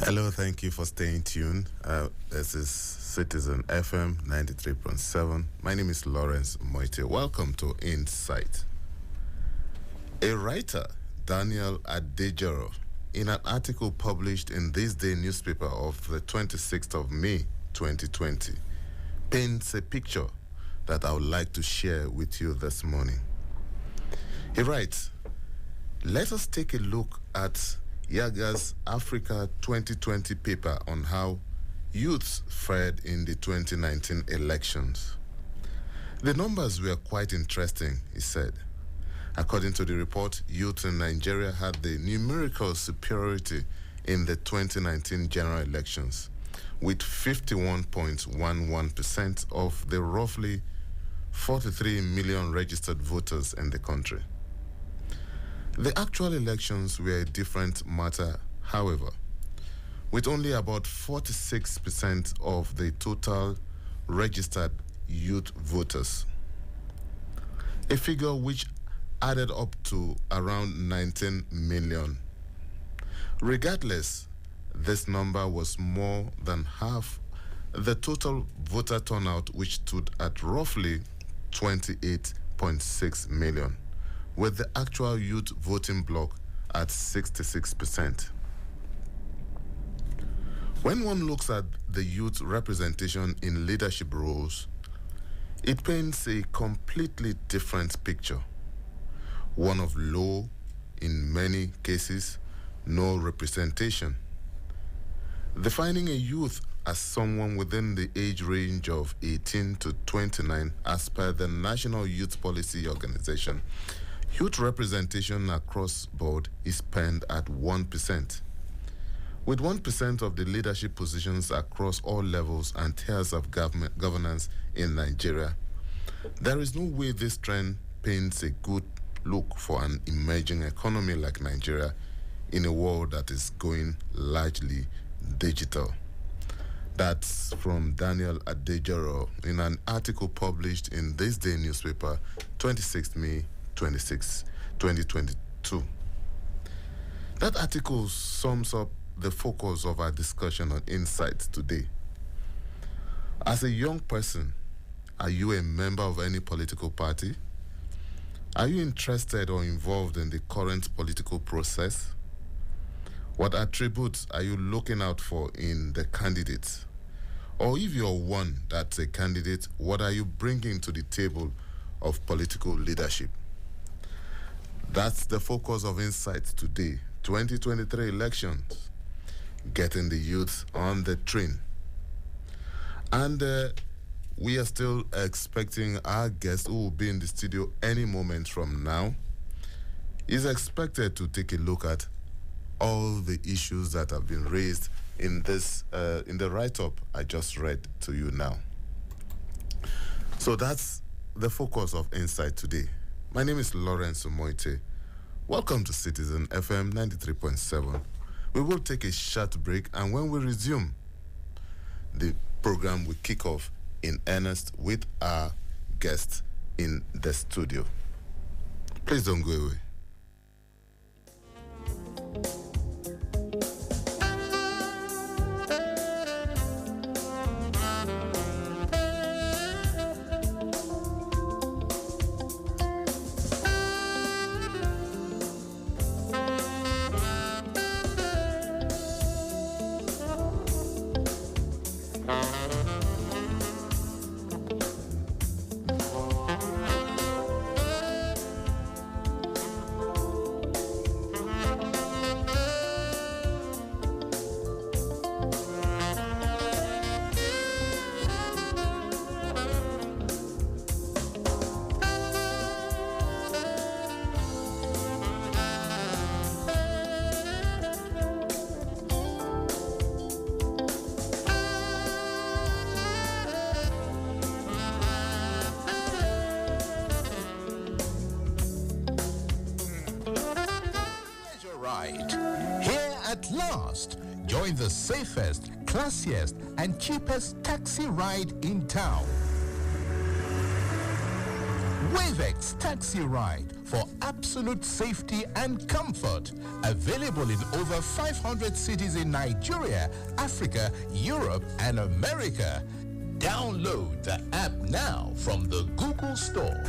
Hello, thank you for staying tuned. This is Citizen FM 93.7. My name is Lawrence Omoettem. Welcome to Insight. A writer, Daniel Adejoro, in an article published in This Day newspaper of the 26th of May 2020, paints a picture that I would like to share with you this morning. He writes, "Let us take a look at Yaga's Africa 2020 paper on how youths fared in the 2019 elections. The numbers were quite interesting," he said. According to the report, youth in Nigeria had the numerical superiority in the 2019 general elections, with 51.11% of the roughly 43 million registered voters in the country. The actual elections were a different matter, however, with only about 46% of the total registered youth voters, a figure which added up to around 19 million. Regardless, this number was more than half the total voter turnout, which stood at roughly 28.6 million, with the actual youth voting bloc at 66%. When one looks at the youth representation in leadership roles, it paints a completely different picture, one of low, in many cases, no representation. Defining a youth as someone within the age range of 18 to 29 as per the National Youth Policy Organization, youth representation across board is penned at 1%. With 1% of the leadership positions across all levels and tiers of governance in Nigeria, there is no way this trend paints a good look for an emerging economy like Nigeria in a world that is going largely digital. That's from Daniel Adejoro in an article published in This Day newspaper, 26th May 2022. That article sums up the focus of our discussion on Insight today. As a young person, are you a member of any political party? Are you interested or involved in the current political process? What attributes are you looking out for in the candidates? Or if you're one that's a candidate, what are you bringing to the table of political leadership? That's the focus of Insight today. 2023 elections, getting the youth on the train. And we are still expecting our guest, who will be in the studio any moment from now, is expected to take a look at all the issues that have been raised in this in the write-up I just read to you now. So that's the focus of Insight today. My name is Lawrence Omoettem. Welcome to Citizen FM 93.7. We will take a short break, and when we resume, the program will kick off in earnest with our guest in the studio. Please don't go away. Join the safest, classiest, and cheapest taxi ride in town. WaveX Taxi Ride for absolute safety and comfort. Available in over 500 cities in Nigeria, Africa, Europe, and America. Download the app now from the Google Store.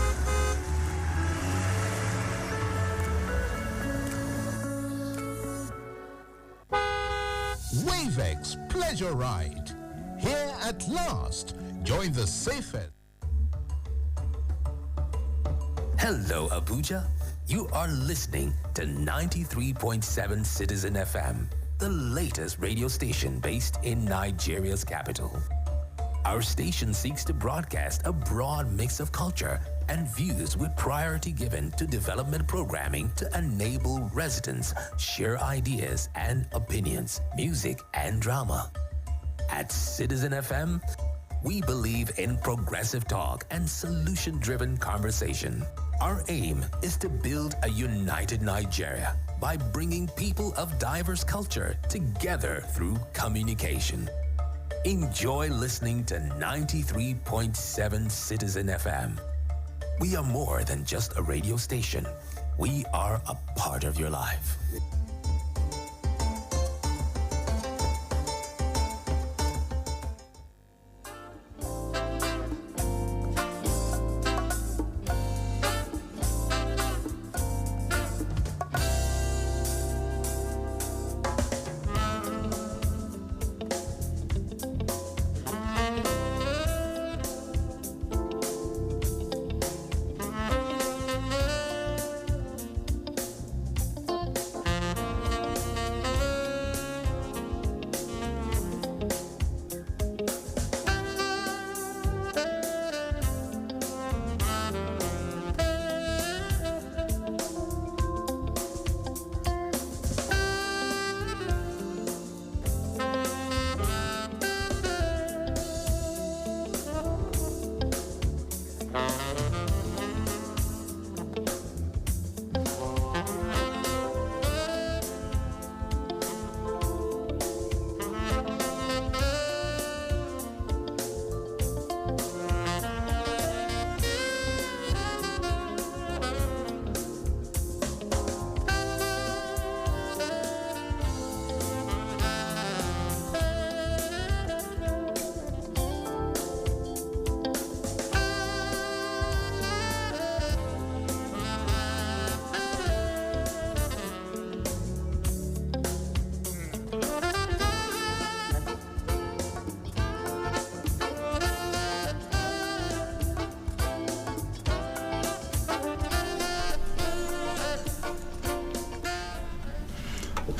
WaveX Pleasure Ride. Here at last. Join the safest. Hello, Abuja. You are listening to 93.7 Citizen FM, the latest radio station based in Nigeria's capital. Our station seeks to broadcast a broad mix of culture and views with priority given to development programming to enable residents share ideas and opinions, music and drama. At Citizen FM, we believe in progressive talk and solution-driven conversation. Our aim is to build a united Nigeria by bringing people of diverse culture together through communication. Enjoy listening to 93.7 Citizen FM. We are more than just a radio station. We are a part of your life.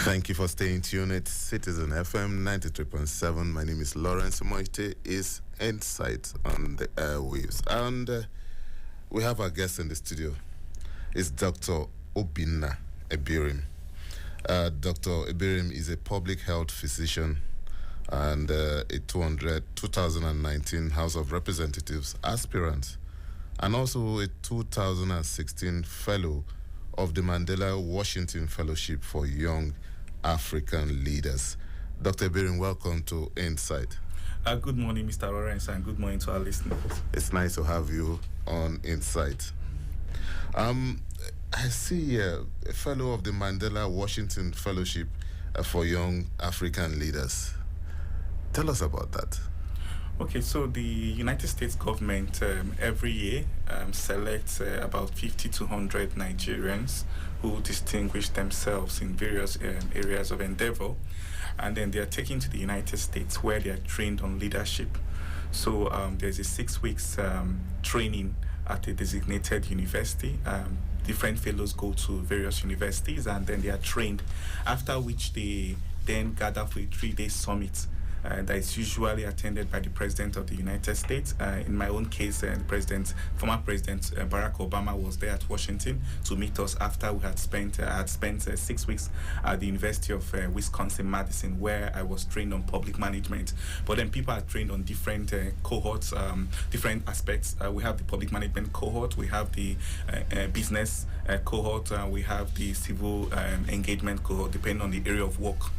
Thank you for staying tuned at Citizen FM 93.7. My name is Lawrence. Omoettem is Insight on the airwaves. And we have our guest in the studio. It's Dr. Obinna Ebirim. Dr. Ebirim is a public health physician and a 2019 House of Representatives aspirant, and also a 2016 fellow of the Mandela Washington Fellowship for Young African Leaders. Dr. Ebirim, welcome to Insight. Good morning, Mr. Lawrence, and good morning to our listeners. It's nice to have you on Insight. I see a fellow of the Mandela Washington Fellowship for Young African Leaders. Tell us about that. Okay, so the United States government every year selects about 50 to 100 Nigerians who distinguish themselves in various areas of endeavor, and then they are taken to the United States where they are trained on leadership. So there's a 6 weeks training at a designated university. Different fellows go to various universities and then they are trained, after which they then gather for a 3-day summit that is usually attended by the President of the United States. In my own case, former President Barack Obama was there at Washington to meet us after we had spent 6 weeks at the University of Wisconsin-Madison, where I was trained on public management. But then people are trained on different cohorts, different aspects. We have the public management cohort, we have the business cohort, we have the civil engagement cohort, depending on the area of work.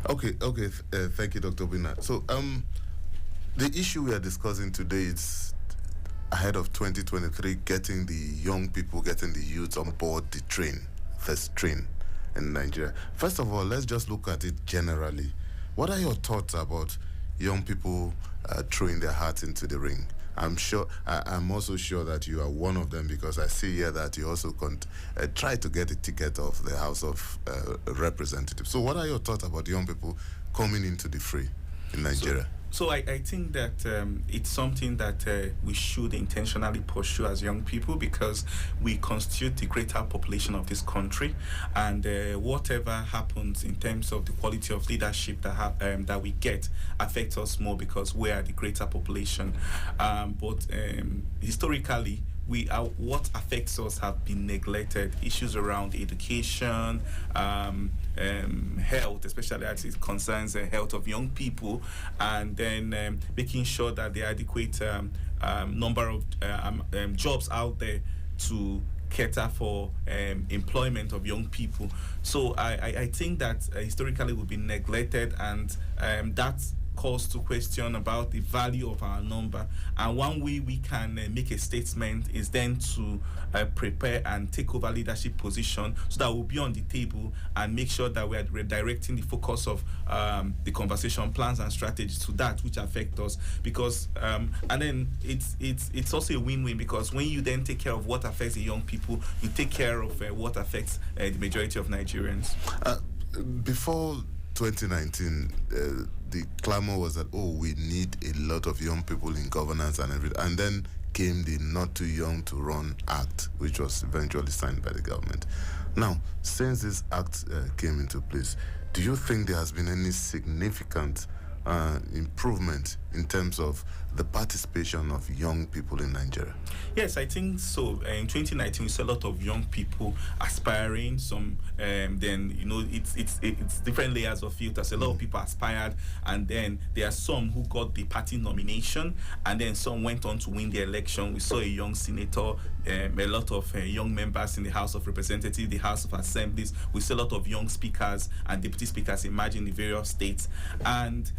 Okay. Thank you, Dr. Obinna. So, the issue we are discussing today is ahead of 2023, getting the young people, getting the youth on board this train in Nigeria? First of all, let's just look at it generally. What are your thoughts about young people throwing their hearts into the ring? I'm also sure that you are one of them, because I see here that you also try to get a ticket of the House of Representatives. So what are your thoughts about young people coming into the fray in Nigeria? So I think that it's something that we should intentionally pursue as young people, because we constitute the greater population of this country, and whatever happens in terms of the quality of leadership that we get affects us more, because we are the greater population. But historically, what affects us have been neglected. Issues around education, health, especially as it concerns the health of young people, and then making sure that the adequate number of jobs out there to cater for employment of young people. So I think that historically we've been neglected, and that's calls to question about the value of our number. And one way we can make a statement is then to prepare and take over leadership position, so that we'll be on the table and make sure that we're redirecting the focus of the conversation, plans and strategies to that which affect us. Because and then it's also a win-win, because when you then take care of what affects the young people, you take care of what affects the majority of Nigerians. Before 2019, the clamor was that, we need a lot of young people in governance and everything. And then came the Not Too Young to Run Act, which was eventually signed by the government. Now, since this act came into place, do you think there has been any significant improvement in terms of the participation of young people in Nigeria? Yes, I think so. In 2019, we saw a lot of young people aspiring. Some, then it's different layers of filters. A lot of people aspired, and then there are some who got the party nomination, and then some went on to win the election. We saw a young senator, a lot of young members in the House of Representatives, the House of Assemblies. We saw a lot of young speakers and deputy speakers emerge in the various states, and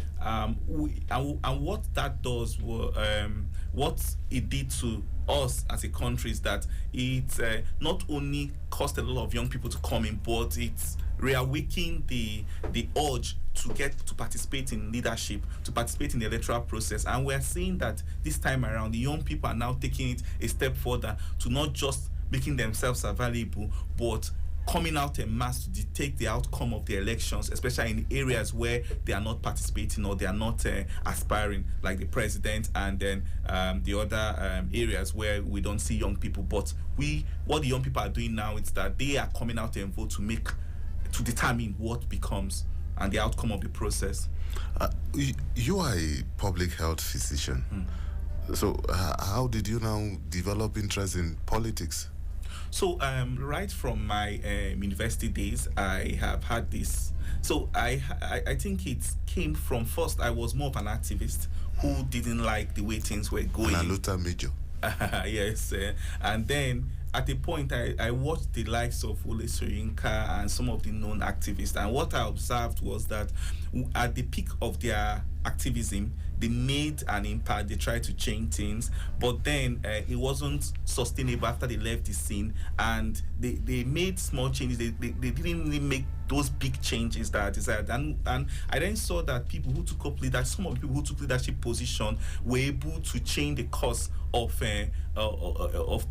what that does, what it did to us as a country, is that it not only caused a lot of young people to come in, but it's reawakening the urge to get to participate in leadership, to participate in the electoral process. And we're seeing that this time around, the young people are now taking it a step further to not just making themselves available, but coming out en masse to dictate the outcome of the elections, especially in areas where they are not participating or they are not aspiring, like the president, and then the other areas where we don't see young people. But what the young people are doing now is that they are coming out and vote to determine what becomes and the outcome of the process. You are a public health physician. So how did you now develop interest in politics? So right from my university days, I have had this. So I think it came from, first I was more of an activist who didn't like the way things were going. An Luther Major. Yes, and then at a point I watched the likes of Wole Soyinka and some of the known activists, and what I observed was that at the peak of their activism, they made an impact, they tried to change things, but then it wasn't sustainable after they left the scene, and they made small changes. They didn't really make those big changes that I desired. And I then saw that people who took up leadership, some of the people who took leadership position, were able to change the course of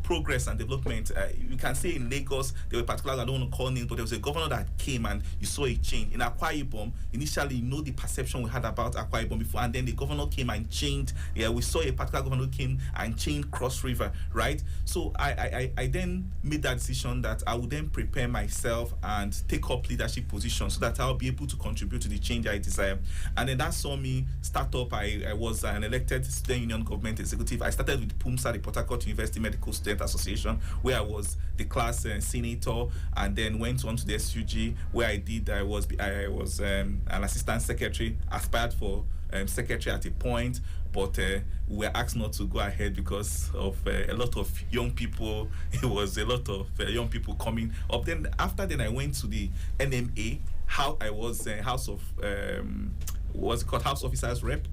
progress and development. You can say in Lagos, there were particular, I don't want to call names, but there was a governor that came and you saw a change. In Akwa Ibom, initially, the perception we had about Akwa Ibom before, and then the governor came and changed. Yeah, we saw a particular governor who came and changed Cross River, right? So I then made that decision that I would then prepare myself and take up leadership position so that I'll be able to contribute to the change I desire. And then that saw me start up. I was an elected student union government executive. I started with PUMSA, the Port Harcourt University Medical Student Association, where I was the class senator, and then went on to the SUG, where I was an assistant secretary, aspired for secretary at a point, but we were asked not to go ahead because of a lot of young people. It was a lot of young people coming up. Then after then, I went to the NMA. I was House Officers Rep,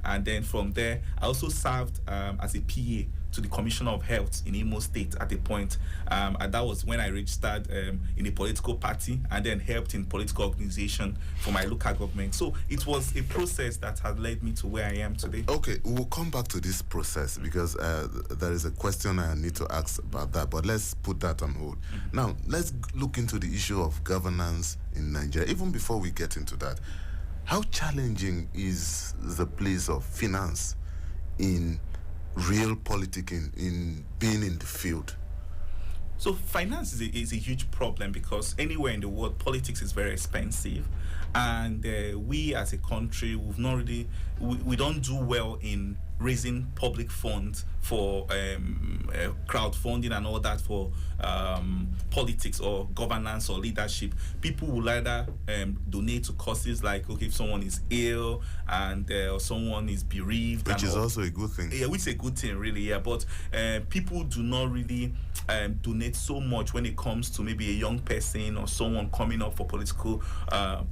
and then from there, I also served as a PA to the Commissioner of Health in Imo State at a point, and that was when I registered in a political party and then helped in political organization for my local government. So it was a process that has led me to where I am today. Okay, we'll come back to this process because there is a question I need to ask about that, but let's put that on hold. Now, let's look into the issue of governance in Nigeria. Even before we get into that, how challenging is the place of finance in real politicking, in being in the field? So finance is a huge problem because anywhere in the world, politics is very expensive, and we as a country, we don't do well in raising public funds for crowdfunding and all that for politics or governance or leadership. People will either donate to causes like, okay, if someone is ill and or someone is bereaved, which is also a good thing. Yeah, which is a good thing, really. Yeah, but people do not really donate so much when it comes to maybe a young person or someone coming up for political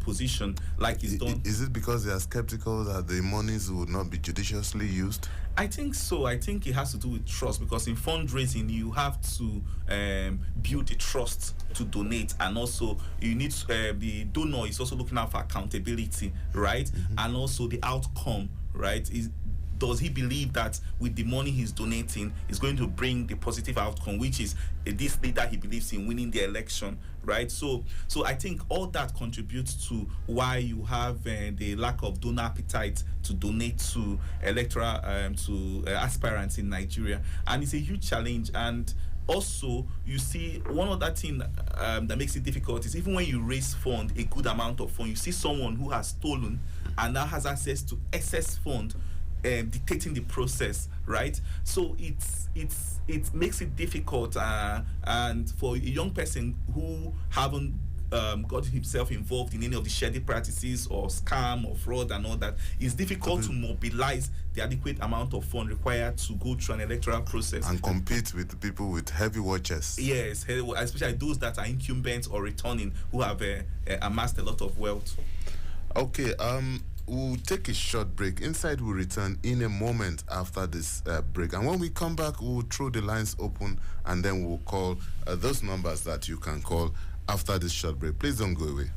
position, like it's done. Is it because they are skeptical that the monies would not be judiciously used? I think so. I think it has to do with trust, because in fundraising you have to build the trust to donate, and also you need the donor is also looking out for accountability, right? And also the outcome, right? Does he believe that with the money he's donating is going to bring the positive outcome, which is this leader he believes in winning the election, right? So I think all that contributes to why you have the lack of donor appetite to donate to electoral aspirants in Nigeria, and it's a huge challenge. And also, you see, one other thing that makes it difficult is even when you raise fund, a good amount of fund, you see someone who has stolen and now has access to excess fund, dictating the process, right? So it makes it difficult, and for a young person who haven't got himself involved in any of the shady practices or scam or fraud and all that, it's difficult to mobilize the adequate amount of fund required to go through an electoral process and compete with people with heavy watches. Yes, especially those that are incumbents or returning who have amassed a lot of wealth. Okay, we'll take a short break. Inside, we'll return in a moment after this break. And when we come back, we'll throw the lines open and then we'll call those numbers that you can call after this short break. Please don't go away.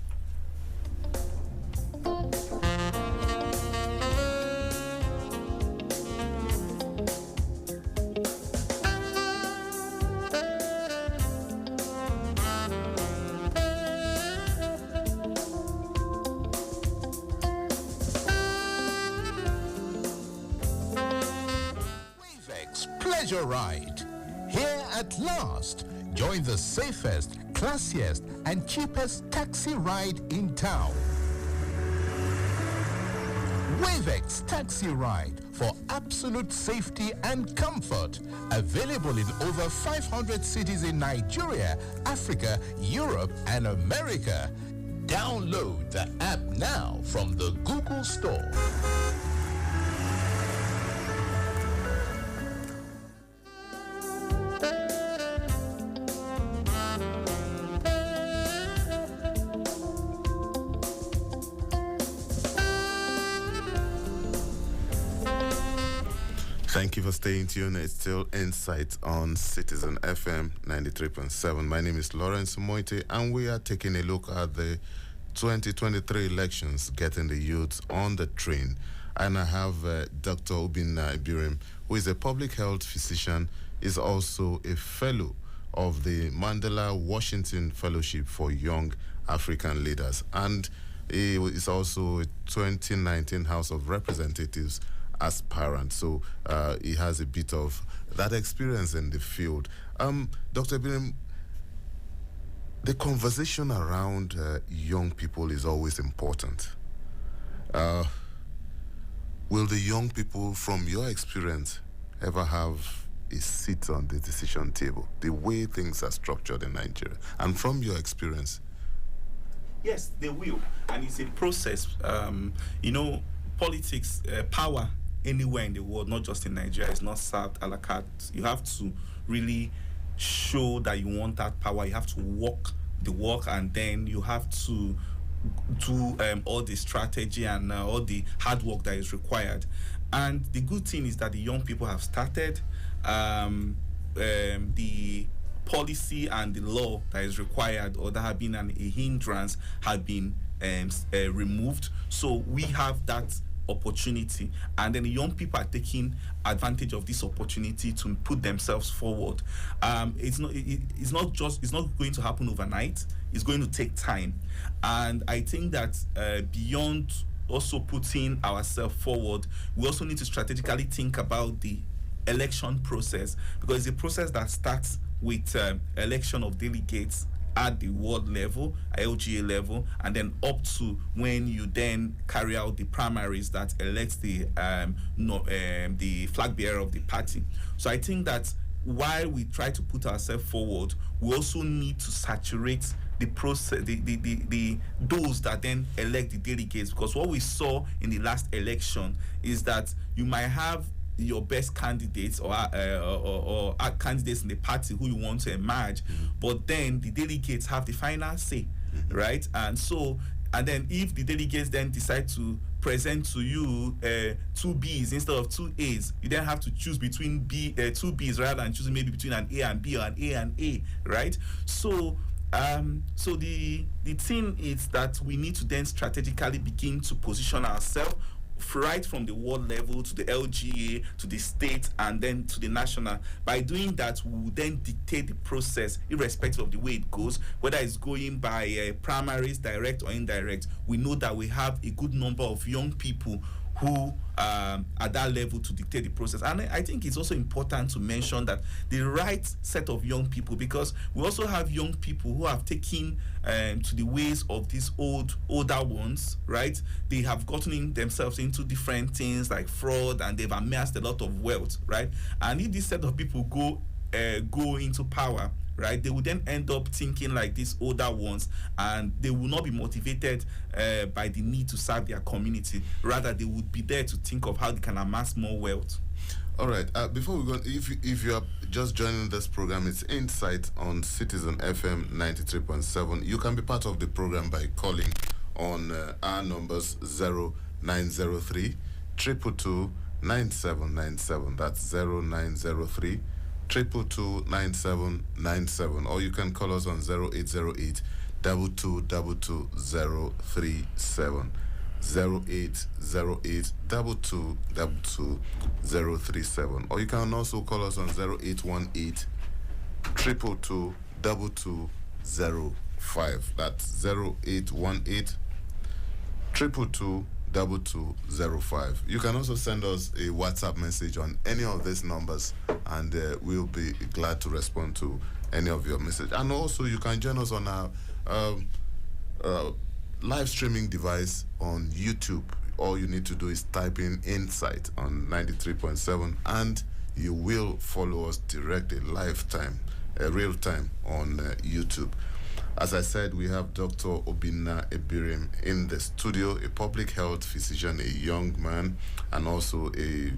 Pleasure ride. Here at last, join the safest, classiest, and cheapest taxi ride in town. Wavex Taxi Ride for absolute safety and comfort. Available in over 500 cities in Nigeria, Africa, Europe, and America. Download the app now from the Google Store. Thank you for staying tuned. It's still Insight on Citizen FM 93.7. My name is Lawrence Omoettem, and we are taking a look at the 2023 elections, getting the youths on the train. And I have Dr. Obinna Ibirim, who is a public health physician, is also a fellow of the Mandela Washington Fellowship for Young African Leaders. And he is also a 2019 House of Representatives aspirant, so he has a bit of that experience in the field. Dr. Ibirim, the conversation around young people is always important. Will the young people, from your experience, ever have a seat on the decision table, the way things are structured in Nigeria? And from your experience? Yes, they will, and it's a process. Politics, power anywhere in the world, not just in Nigeria, is not served a la carte. You have to really show that you want that power. You have to walk the walk, and then you have to do all the strategy and all the hard work that is required. And the good thing is that the young people have started, the policy and the law that is required or that have been a hindrance have been removed. So we have that opportunity, and then the young people are taking advantage of this opportunity to put themselves forward. It's not going to happen overnight. It's going to take time, and I think that beyond also putting ourselves forward, we also need to strategically think about the election process, because it's a process that starts with election of delegates at the ward level, LGA level, and then up to when you then carry out the primaries that elect the flag bearer of the party. So I think that while we try to put ourselves forward, we also need to saturate the process, the those that then elect the delegates, because what we saw in the last election is that you might have your best candidates or candidates in the party who you want to emerge, but then the delegates have the final say, right? And then if the delegates then decide to present to you two Bs instead of two As, you then have to choose between two Bs rather than choosing maybe between an A and B or an A and A, right? So the thing is that we need to then strategically begin to position ourselves right from the ward level to the LGA to the state and then to the national. By doing that, we will then dictate the process irrespective of the way it goes, whether it's going by primaries, direct or indirect. We know that we have a good number of young people who at that level to dictate the process. And I think it's also important to mention that the right set of young people, because we also have young people who have taken to the ways of these older ones, right? They have gotten themselves into different things like fraud, and they've amassed a lot of wealth, right? And if this set of people go into power, right, they will then end up thinking like these older ones, and they will not be motivated by the need to serve their community. Rather, they would be there to think of how they can amass more wealth. All right. Before we go, if you are just joining this program, it's Insight on Citizen FM 93.7. You can be part of the program by calling on our numbers 0903 222 9797. That's 0903 222-9797, or you can call us on 0808 222-22037, 0808 222-22037, or you can also call us on 0818 222-2205. That's 0818 222-2205. You can also send us a WhatsApp message on any of these numbers, and we'll be glad to respond to any of your message. And also, you can join us on our live streaming device on YouTube. All you need to do is type in Insight on 93.7, and you will follow us directly, real time on YouTube. As I said, we have Dr. Obinna Ebirim in the studio, a public health physician, a young man, and also a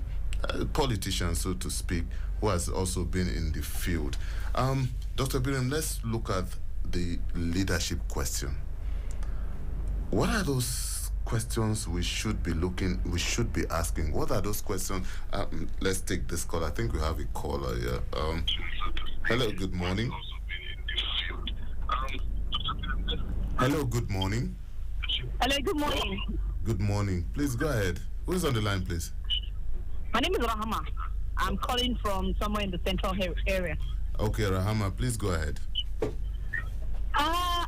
politician, so to speak, who has also been in the field. Dr. Ebirim, let's look at the leadership question. What are those questions we should be asking? What are those questions? Let's take this call. I think we have a caller here. Hello, good morning. Hello, good morning. Hello, good morning. Good morning. Please go ahead. Who is on the line, please? My name is Rahama. I'm calling from somewhere in the central area. Okay, Rahama, please go ahead. I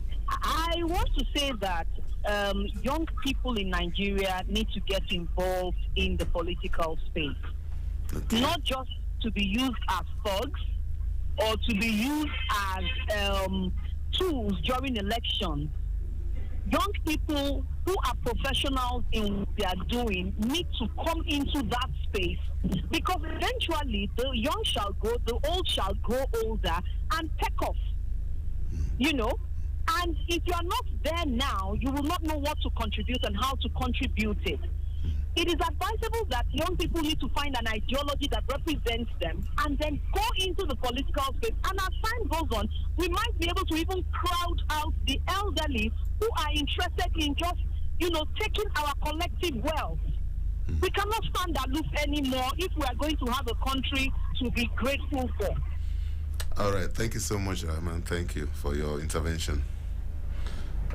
want to say that young people in Nigeria need to get involved in the political space. Okay. Not just to be used as thugs or to be used as tools during elections. Young people who are professionals in what they are doing need to come into that space, because eventually the young shall go, the old shall grow older and take off. You know? And if you are not there now, you will not know what to contribute and how to contribute it. It is advisable that young people need to find an ideology that represents them and then go into the political space. And as time goes on, we might be able to even crowd out the elderly who are interested in just, taking our collective wealth. We cannot stand aloof anymore if we are going to have a country will be grateful for. All right. Thank you so much, Rahman. Thank you for your intervention.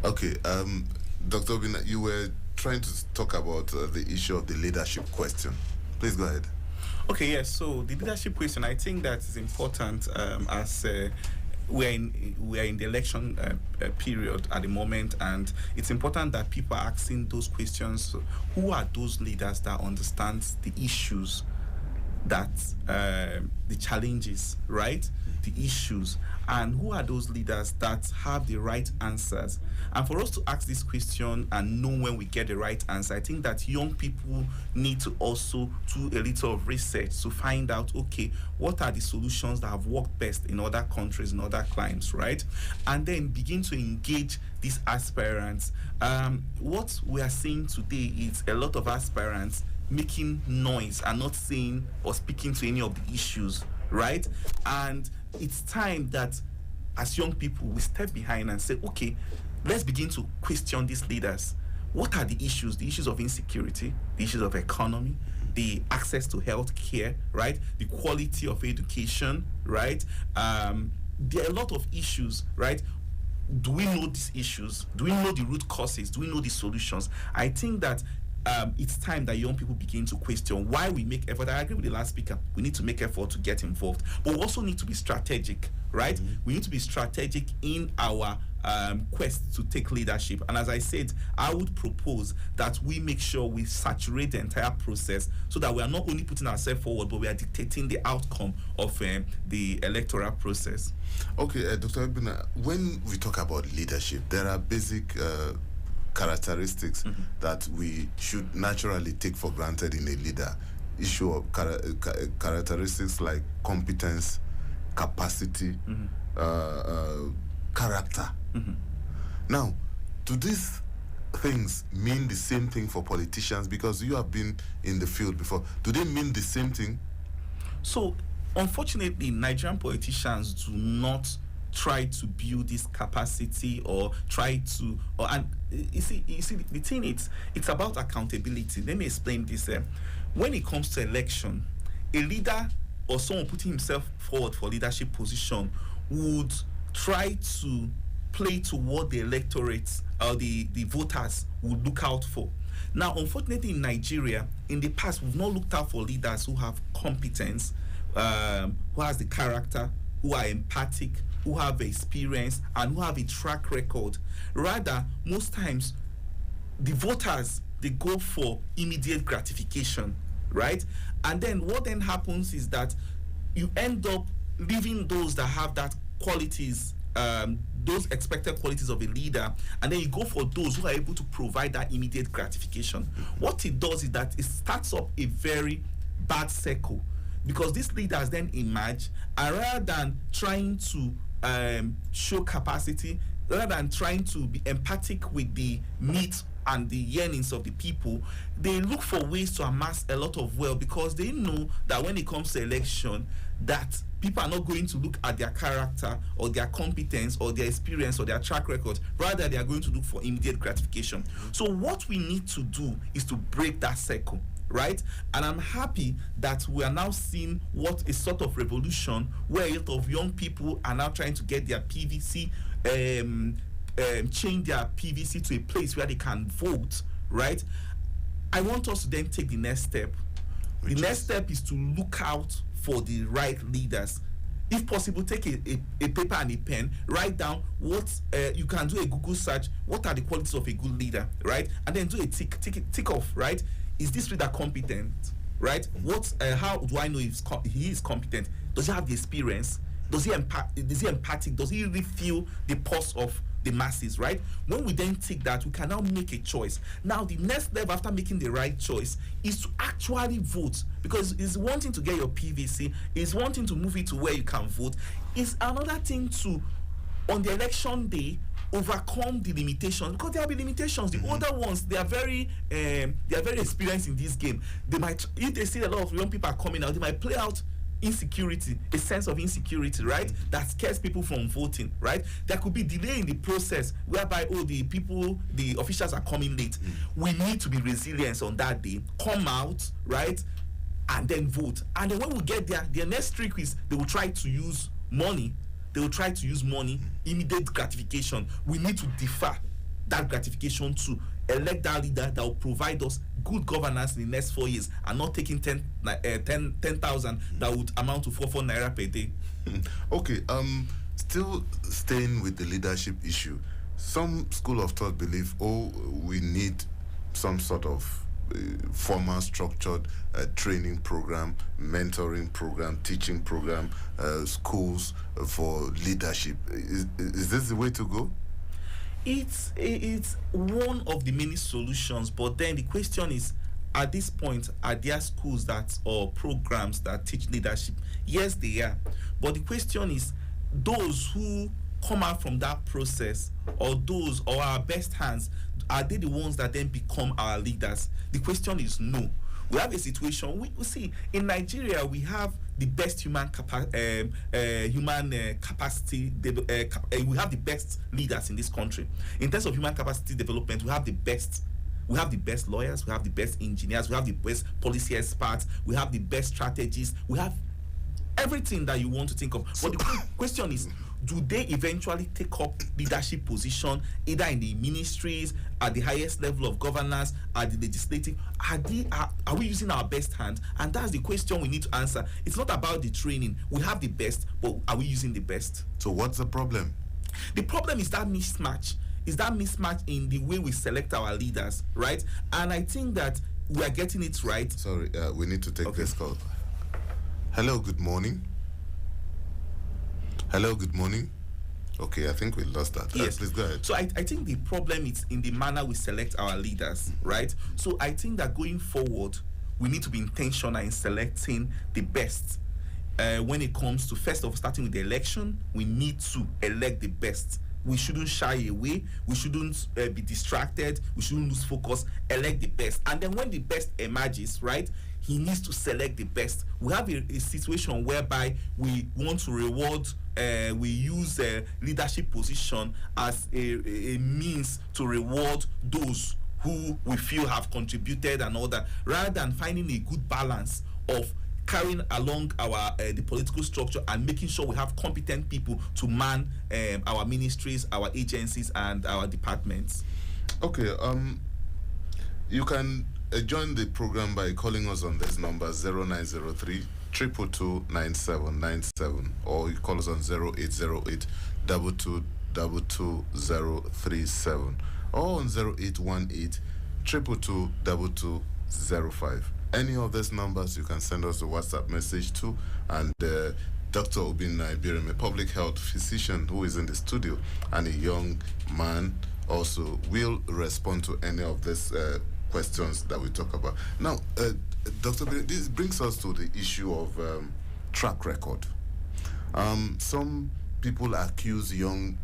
Okay. Dr. Obina, you were trying to talk about the issue of the leadership question. Please go ahead. Okay, yes. So the leadership question, I think that is important as we are in the election period at the moment, and it's important that people are asking those questions. Who are those leaders that understand the issues, that the challenges, right? The issues, and who are those leaders that have the right answers? And for us to ask this question and know when we get the right answer, I think that young people need to also do a little of research to find out, okay, what are the solutions that have worked best in other countries, in other climes, right? And then begin to engage these aspirants. What we are seeing today is a lot of aspirants making noise and not saying or speaking to any of the issues, right? And it's time that as young people we step behind and say, okay, let's begin to question these leaders. What are the issues? The issues of insecurity, the issues of economy, the access to health care, right? The quality of education, right? There are a lot of issues, right? Do we know these issues? Do we know the root causes? Do we know the solutions? I think that it's time that young people begin to question why we make effort. I agree with the last speaker. We need to make effort to get involved, but we also need to be strategic, right? Mm-hmm. We need to be strategic in our quest to take leadership. And as I said, I would propose that we make sure we saturate the entire process so that we are not only putting ourselves forward, but we are dictating the outcome of the electoral process. Okay, Dr. Obina, when we talk about leadership, there are basic characteristics that we should naturally take for granted in a leader. Issue of characteristics like competence, capacity, character. Now, do these things mean the same thing for politicians? Because you have been in the field before. Do they mean the same thing? So, unfortunately, Nigerian politicians do not try to build this capacity or try to, and you see, the thing is, it's about accountability. Let me explain this. When it comes to election, a leader or someone putting himself forward for leadership position would try to play to what the electorate or the voters would look out for. Now, unfortunately, in Nigeria, in the past, we've not looked out for leaders who have competence, who has the character, who are empathic, who have experience, and who have a track record. Rather, most times, the voters, they go for immediate gratification, right? And then what then happens is that you end up leaving those that have that qualities, those expected qualities of a leader, and then you go for those who are able to provide that immediate gratification. What it does is that it starts up a very bad circle, because these leaders then emerge, and rather than trying to show capacity, rather than trying to be empathic with the needs and the yearnings of the people, they look for ways to amass a lot of wealth, because they know that when it comes to election, that people are not going to look at their character or their competence or their experience or their track record. Rather, they are going to look for immediate gratification. So what we need to do is to break that circle, right? And I'm happy that we are now seeing what is sort of revolution, where a lot of young people are now trying to get their PVC, change their PVC to a place where they can vote, right? I want us to then take the next step. The next step is to look out for the right leaders. If possible, take a paper and a pen, write down what you can do a Google search. What are the qualities of a good leader, right? And then do a tick off, right? Is this leader competent, right? How do I know if he is competent? Does he have the experience? Is he empathic? Does he really feel the pulse of the masses, right? When we then take that, we can now make a choice. Now, the next level after making the right choice is to actually vote, because it's one thing to get your PVC, it's one thing to move it to where you can vote. It's another thing to, on the election day, overcome the limitations, because there will be limitations. The older ones, they are very experienced in this game. They might, if they see a lot of young people are coming out, they might play out insecurity, a sense of insecurity, right? That scares people from voting, right? There could be delay in the process whereby the officials are coming late. We need to be resilient on that day. Come out, right? and then vote. And then when we get there, their next trick is they will try to use money. They will try to use money, immediate gratification. We need to defer that gratification to elect that leader that will provide us good governance in the next 4 years, and not taking 10,000 that would amount to 4 naira per day. Okay, still staying with the leadership issue, some school of thought believe, we need some sort of formal structured training program, mentoring program, teaching program, schools for leadership. Is this the way to go? It's one of the many solutions, but then the question is, at this point, are there schools that or programs that teach leadership? Yes, they are. But the question is, those who come out from that process, or those or our best hands, are they the ones that then become our leaders? The question is no. We have a situation, we see in Nigeria, we have the best human capacity, we have the best leaders in this country. In terms of human capacity development, we have the best. We have the best lawyers, we have the best engineers, we have the best policy experts, we have the best strategists, we have everything that you want to think of. But the question is, do they eventually take up leadership position either in the ministries, at the highest level of governance, at the legislative? Are we using our best hand? And that's the question we need to answer. It's not about the training. We have the best, but are we using the best? So what's the problem? The problem is that mismatch. Is that mismatch in the way we select our leaders, right? And I think that we are getting it right. Sorry, we need to take this call. Hello, good morning. Hello, good morning. Okay, I think we lost that. Yes. Please go ahead. So I think the problem is in the manner we select our leaders, right? So I think that going forward, we need to be intentional in selecting the best. When it comes to, first of all, starting with the election, we need to elect the best. We shouldn't shy away. We shouldn't be distracted. We shouldn't lose focus. Elect the best. And then when the best emerges, right, he needs to select the best. We have a situation whereby we want to reward, we use a leadership position as a means to reward those who we feel have contributed and all that, rather than finding a good balance of carrying along our the political structure and making sure we have competent people to man our ministries, our agencies, and our departments. Okay, you can join the program by calling us on this number 0903 222 or you call us on 0808 222 or on 0818 222 Any of these numbers you can send us a WhatsApp message to, and Dr. Obin Ibirem, a public health physician who is in the studio, and a young man also will respond to any of these questions that we talk about. Now, Dr. Ibirem, this brings us to the issue of track record. Some people accuse young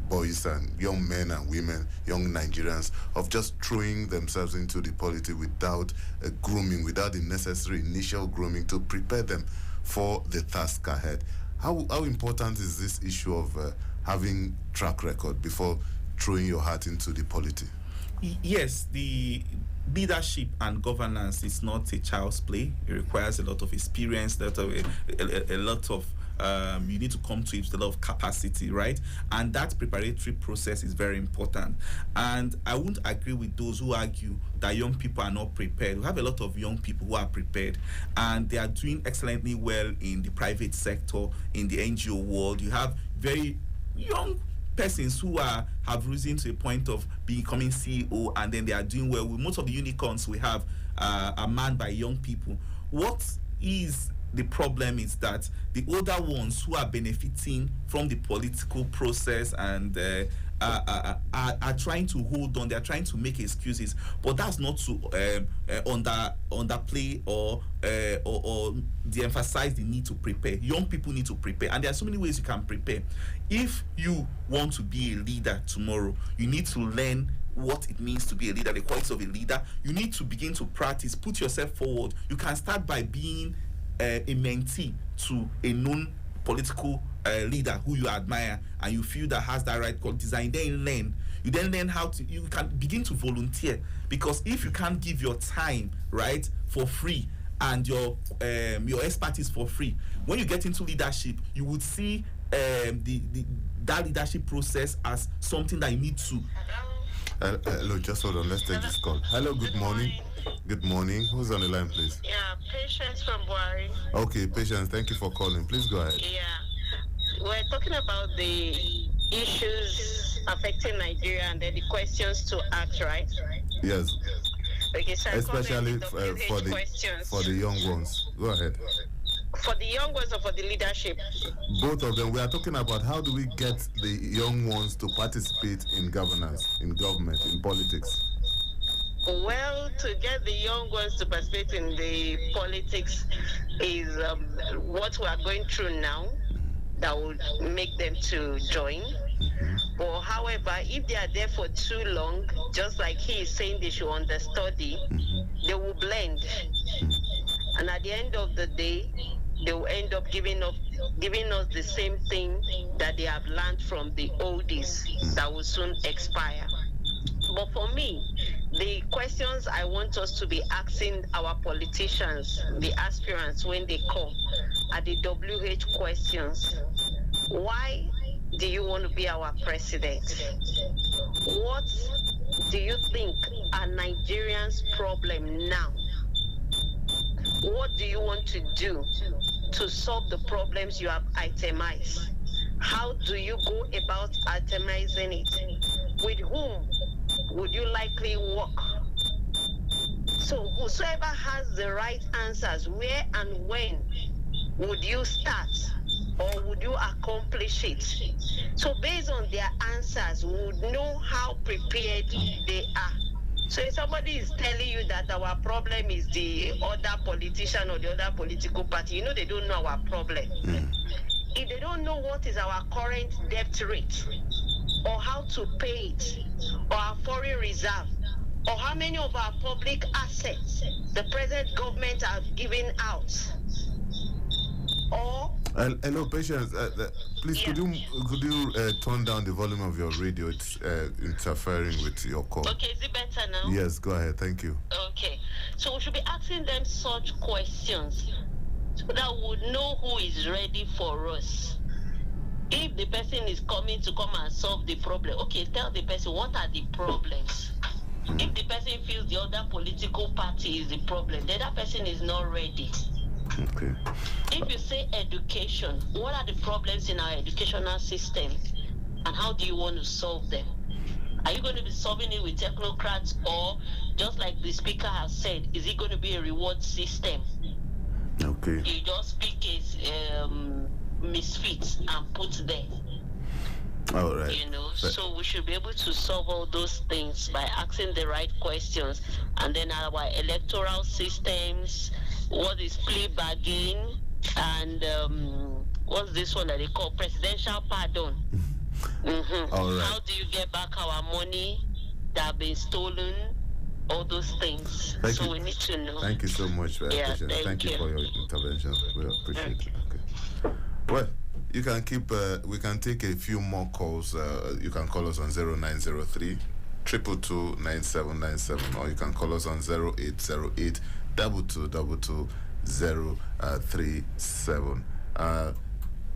boys and young men and women, young Nigerians, of just throwing themselves into the politics without grooming, without the necessary initial grooming to prepare them for the task ahead. How important is this issue of having track record before throwing your heart into the politics? Yes, the leadership and governance is not a child's play. It requires a lot of experience, a lot of you need to come to it with a lot of capacity, right? And that preparatory process is very important. And I won't agree with those who argue that young people are not prepared. We have a lot of young people who are prepared, and they are doing excellently well in the private sector, in the NGO world. You have very young persons who have risen to a point of becoming CEO, and then they are doing well. With most of the unicorns we have are manned by young people. What is the problem is that the older ones who are benefiting from the political process and are trying to hold on. They are trying to make excuses, but that's not to underplay or de-emphasize the need to prepare. Young people need to prepare, and there are so many ways you can prepare. If you want to be a leader tomorrow, you need to learn what it means to be a leader, the qualities of a leader. You need to begin to practice, put yourself forward. You can start by being a mentee to a known political leader who you admire and you feel that has that right qualities, and you then learn how to, you can begin to volunteer, because if you can't give your time right for free and your expertise for free. When you get into leadership, you would see that leadership process as something that you need to. Hello, just hold on. Let's take this call. Hello, good morning. Good morning. Who's on the line, please? Yeah, Patience from Buhari. Okay, Patience, thank you for calling. Please go ahead. Yeah, we're talking about the issues affecting Nigeria and then the questions to ask, right? Yes. Okay, so especially for the young ones. Go ahead. For the young ones or for the leadership? Both of them. We are talking about how do we get the young ones to participate in governance, in government, in politics. Well, to get the young ones to participate in the politics is what we are going through now that would make them to join. But however, if they are there for too long, just like he is saying they should understudy, they will blend. And at the end of the day, they will end up giving us the same thing that they have learned from the oldies that will soon expire. But for me, the questions I want us to be asking our politicians, the aspirants, when they come, are the WH questions. Why do you want to be our president? What do you think are Nigerians' problem now? What do you want to do to solve the problems you have itemized? How do you go about itemizing it? With whom would you likely work? So whosoever has the right answers, where and when would you start? Or would you accomplish it? So based on their answers, we would know how prepared they are. So if somebody is telling you that our problem is the other politician or the other political party, you know they don't know our problem. If they don't know what is our current debt rate, or how to pay it, or our foreign reserve, or how many of our public assets the present government have given out, or hello, Patience. Please, Yeah. could you turn down the volume of your radio? It's interfering with your call. Okay, is it better now? Yes, go ahead. Thank you. Okay, so we should be asking them such questions so that we would know who is ready for us. If the person is coming to come and solve the problem, okay, tell the person what are the problems. If the person feels the other political party is the problem, then that person is not ready. Okay. If you say education, what are the problems in our educational system and how do you want to solve them? Are you going to be solving it with technocrats, or just like the speaker has said, is it going to be a reward system? Okay. You just pick a misfit and put there. All right. You know, so we should be able to solve all those things by asking the right questions. And then our electoral systems, what is plea bargain, and what's this one that they call presidential pardon? All right. How do you get back our money that have been stolen? All those things. Thank so you. we need to know. Thank you so much, Yeah, Patience. Thank you for your intervention. We appreciate it. Okay. Well, you can keep. We can take a few more calls. You can call us on 0903 222 9797, or you can call us on 0808 2222 037.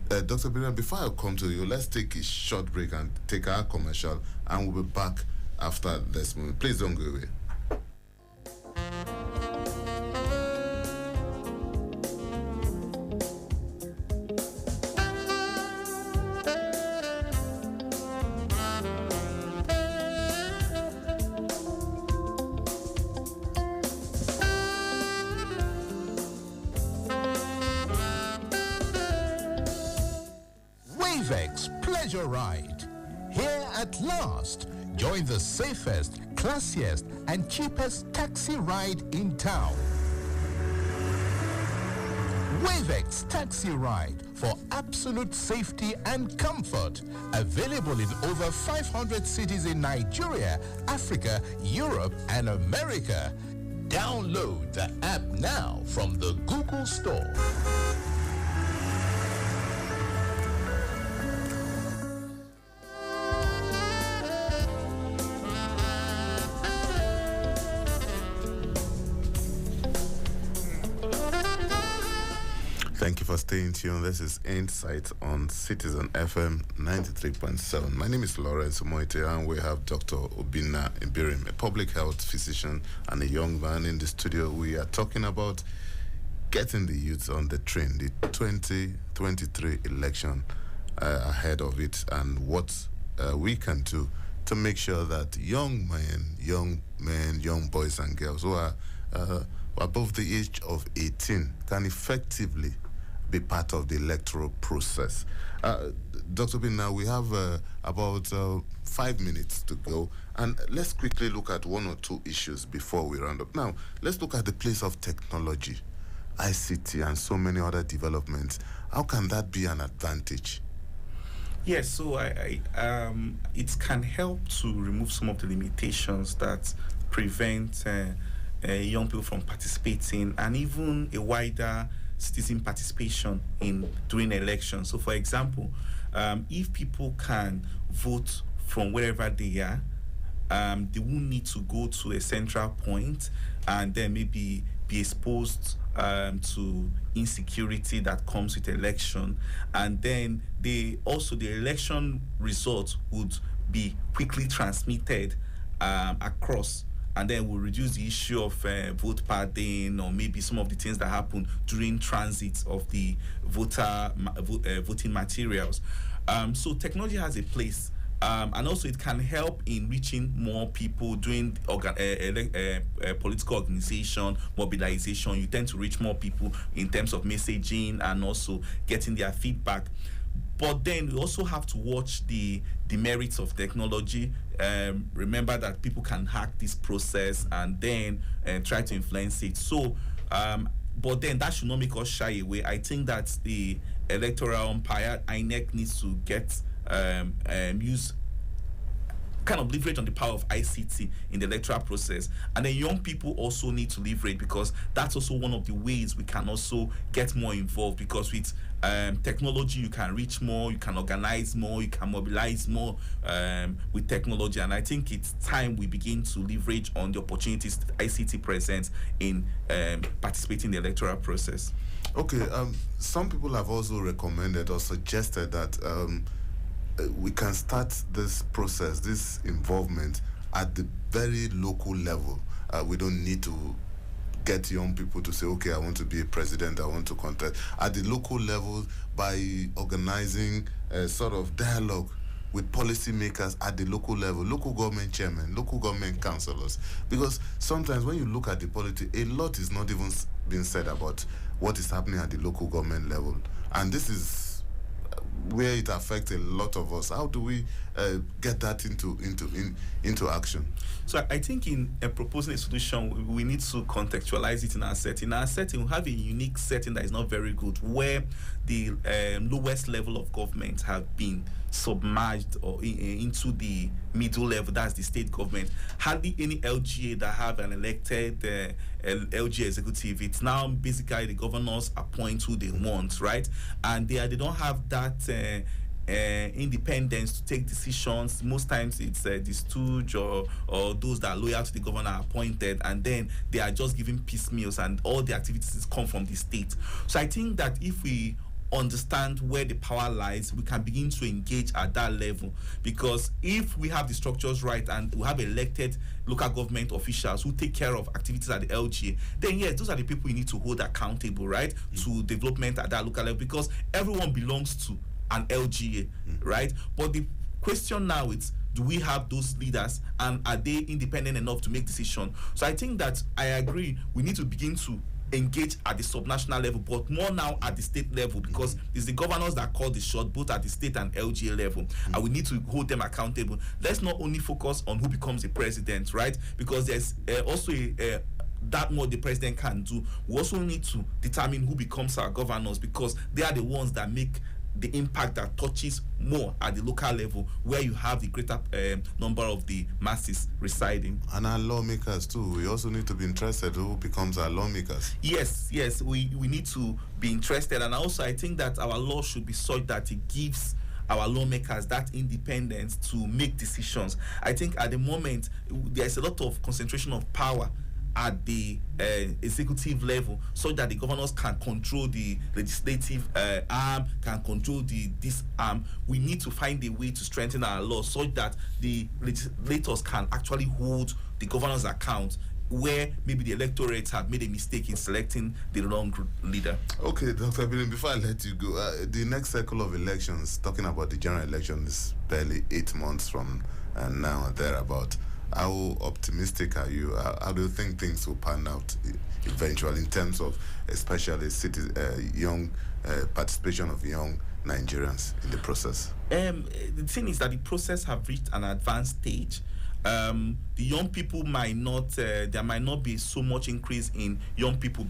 Dr. Bina, before I come to you, let's take a short break and take our commercial, and we'll be back after this moment. Please don't go away. Wavex Pleasure Ride. Here at last, join the safest, classiest, and cheapest taxi ride in town. Wavex Taxi Ride for absolute safety and comfort. Available in over 500 cities in Nigeria, Africa, Europe, and America. Download the app now from the Google Store. staying tuned. This is Insight on Citizen FM 93.7. My name is Lawrence Omoettem, and we have Dr. Obinna Ibirim, a public health physician and a young man in the studio. We are talking about getting the youth on the train, the 2023 election ahead of it, and what we can do to make sure that young men, young boys and girls who are above the age of 18 can effectively be part of the electoral process. Dr. Binna, we have about 5 minutes to go, and let's quickly look at one or two issues before we round up. Now, let's look at the place of technology, ICT, and so many other developments. How can that be an advantage? Yes, so it can help to remove some of the limitations that prevent young people from participating, and even a wider citizen participation in during elections. So, for example, if people can vote from wherever they are, they won't need to go to a central point and then maybe be exposed to insecurity that comes with election, and then the election result would be quickly transmitted across, and then we'll reduce the issue of vote padding, or maybe some of the things that happen during transit of the voting materials. So technology has a place. And also it can help in reaching more people during political organization, mobilization. You tend to reach more people in terms of messaging and also getting their feedback. But then we also have to watch the merits of technology. Remember that people can hack this process and then try to influence it. So, but then that should not make us shy away. I think that the electoral umpire, INEC, needs to get use kind of leverage on the power of ICT in the electoral process, and then young people also need to leverage, because that's also one of the ways we can also get more involved, because with technology you can reach more, you can organize more, you can mobilize more with technology. And I think it's time we begin to leverage on the opportunities that ICT presents in participating in the electoral process. Okay, some people have also recommended or suggested that we can start this process, this involvement, at the very local level. We don't need to get young people to say, okay, I want to be a president, I want to contest. At the local level, by organizing a sort of dialogue with policymakers at the local level, local government chairmen, local government councillors. Because sometimes when you look at the politics, a lot is not even being said about what is happening at the local government level. And this is where it affects a lot of us. How do we get that into action? So I think in proposing a solution, we need to contextualize it in our setting. In our setting, we have a unique setting that is not very good, where the lowest level of government have been submerged or into the middle level, that's the state government. Hardly any LGA that have an elected LGA executive. It's now basically the governors appoint who they want, right? And they don't have that independence to take decisions. Most times it's the stooge or those that are loyal to the governor are appointed, and then they are just giving piecemeals, and all the activities come from the state. So I think that if we understand where the power lies, we can begin to engage at that level. Because if we have the structures right and we have elected local government officials who take care of activities at the LGA, then yes, those are the people you need to hold accountable, right, to development at that local level, because everyone belongs to an LGA, right? But the question now is, do we have those leaders, and are they independent enough to make decisions? So I think that I agree, we need to begin to engage at the subnational level, but more now at the state level, because it's the governors that call the shot, both at the state and LGA level, and we need to hold them accountable. Let's not only focus on who becomes a president, right? Because there's also that more the president can do. We also need to determine who becomes our governors, because they are the ones that make the impact that touches more at the local level, where you have the greater number of the masses residing. And our lawmakers too. We also need to be interested who becomes our lawmakers. Yes, we need to be interested. And also I think that our law should be such that it gives our lawmakers that independence to make decisions. I think at the moment there's a lot of concentration of power at the executive level, so that the governors can control the legislative arm, can control this arm. We need to find a way to strengthen our law so that the legislators can actually hold the governors' account where maybe the electorate have made a mistake in selecting the wrong leader. Okay, Dr. Billing, before I let you go, the next cycle of elections, talking about the general election, is barely 8 months from now and thereabout. How optimistic are you? How do you think things will pan out eventually in terms of especially young participation of young Nigerians in the process? The thing is that the process have reached an advanced stage. The young people might not, there might not be so much increase in young people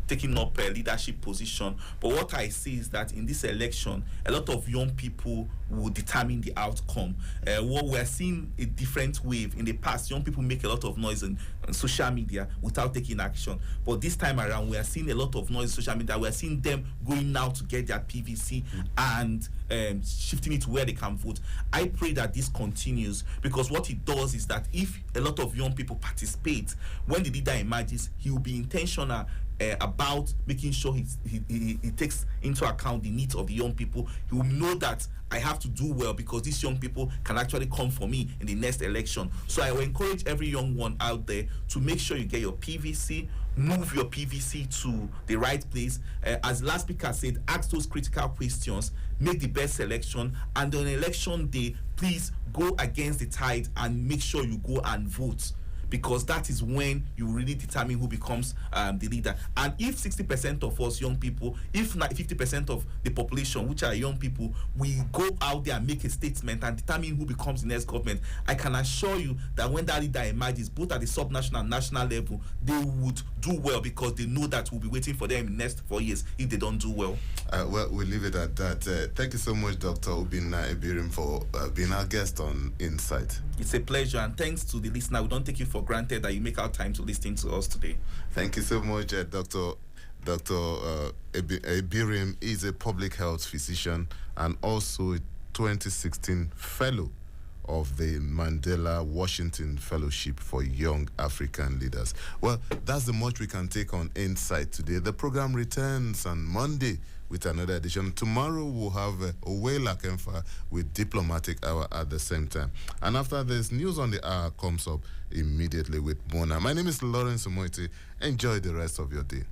taking up a leadership position. But what I see is that in this election, a lot of young people will determine the outcome. What we're seeing a different wave. In the past, young people make a lot of noise on social media without taking action. But this time around, we are seeing a lot of noise on social media. We are seeing them going now to get their PVC and shifting it to where they can vote. I pray that this continues, because what it does is that if a lot of young people participate, when the leader emerges, he will be intentional about making sure he takes into account the needs of the young people. He will know that I have to do well because these young people can actually come for me in the next election. So I will encourage every young one out there to make sure you get your PVC, move your PVC to the right place. As last speaker said, ask those critical questions, make the best selection, and on election day, please go against the tide and make sure you go and vote, because that is when you really determine who becomes the leader. And if 60% of us young people, if not 50% of the population, which are young people, we go out there and make a statement and determine who becomes the next government, I can assure you that when that leader emerges, both at the subnational and national level, they would do well, because they know that we'll be waiting for them in the next 4 years if they don't do well. Well, we'll leave it at that. Thank you so much, Dr. Obinna Ebirim, for being our guest on Insight. It's a pleasure, and thanks to the listener. We don't take you for granted that you make our time to listen to us today. Thank you so much, Dr. Ebirim is a public health physician and also a 2016 fellow of the Mandela Washington Fellowship for Young African Leaders. Well, that's the much we can take on Insight today. The program returns on Monday with another edition. Tomorrow we'll have Owela Kemfa with Diplomatic Hour at the same time. And after this, News on the Hour comes up immediately with Mona. My name is Lawrence Omoettem. Enjoy the rest of your day.